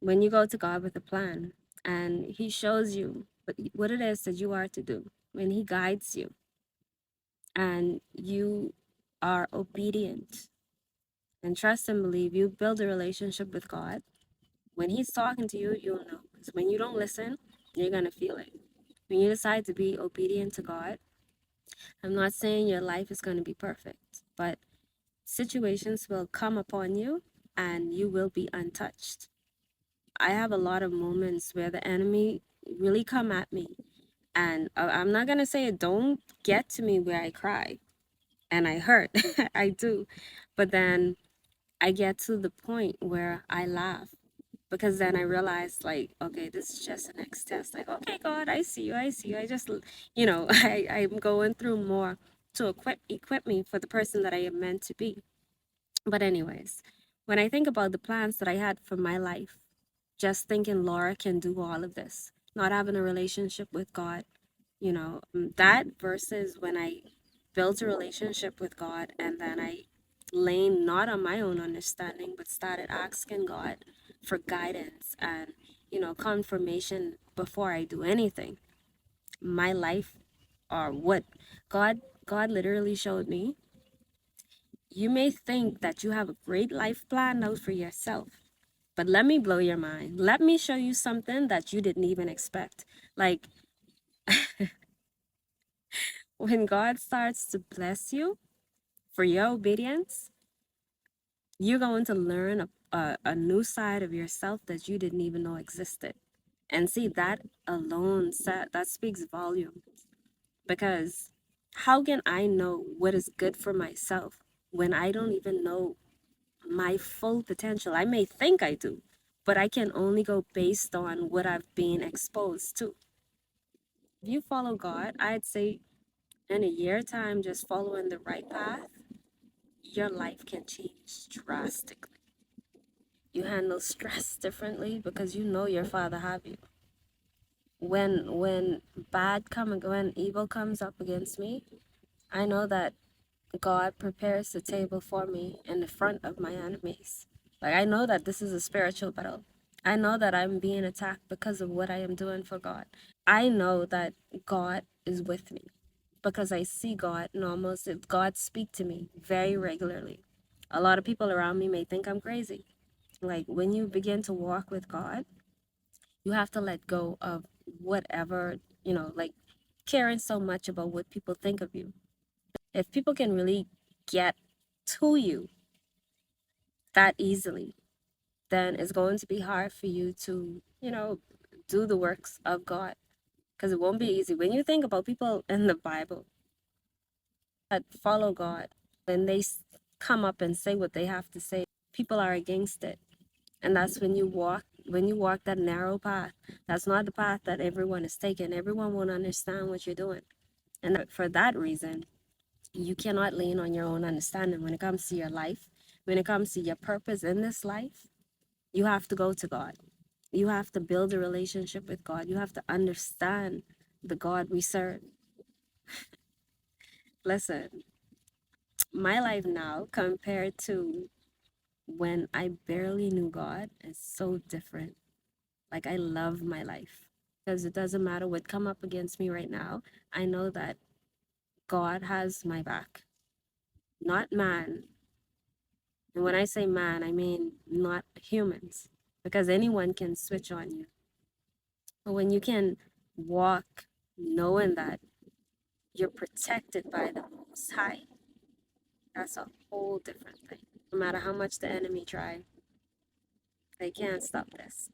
When you go to God with a plan and He shows you what it is that you are to do, when He guides you and you are obedient and trust and believe, you build a relationship with God. When He's talking to you, you'll know. Because when you don't listen, you're going to feel it. When you decide to be obedient to God, I'm not saying your life is going to be perfect, but situations will come upon you and you will be untouched. I have a lot of moments where the enemy really come at me, and I'm not going to say it don't get to me where I cry and I hurt. I do. But then I get to the point where I laugh, because then I realize, like, okay, this is just the next test. Like, okay, God, I see you. I see you. I just, I'm going through more to equip me for the person that I am meant to be. But anyways, when I think about the plans that I had for my life, just thinking Laura can do all of this, not having a relationship with God, that versus when I built a relationship with God and then I leaned not on my own understanding, but started asking God for guidance and, confirmation before I do anything. My life, or what God literally showed me, you may think that you have a great life planned out for yourself, but let me blow your mind. Let me show you something that you didn't even expect. Like, when God starts to bless you for your obedience, you're going to learn a new side of yourself that you didn't even know existed. And see, that alone, that speaks volumes. Because how can I know what is good for myself when I don't even know my full potential? I may think I do, but I can only go based on what I've been exposed to. If you follow God, I'd say in a year time, just following the right path, your life can change drastically. You handle stress differently because you know your Father have you. When when evil comes up against me, I know that God prepares the table for me in the front of my enemies. Like, I know that this is a spiritual battle. I know that I'm being attacked because of what I am doing for God. I know that God is with me because I see God, and almost God speak to me very regularly. A lot of people around me may think I'm crazy. Like, when you begin to walk with God, you have to let go of whatever, like caring so much about what people think of you. If people can really get to you that easily, then it's going to be hard for you to, do the works of God, because it won't be easy. When you think about people in the Bible that follow God, when they come up and say what they have to say, people are against it. And that's when you walk that narrow path. That's not the path that everyone is taking. Everyone won't understand what you're doing. And for that reason, you cannot lean on your own understanding when it comes to your life. When it comes to your purpose in this life, you have to go to God. You have to build a relationship with God. You have to understand the God we serve. Listen, my life now compared to when I barely knew God is so different. Like, I love my life because it doesn't matter what come up against me right now. I know that God has my back, not man. And when I say man, I mean not humans, because anyone can switch on you. But when you can walk knowing that you're protected by the Most High, that's a whole different thing. No matter how much the enemy try, they can't stop this.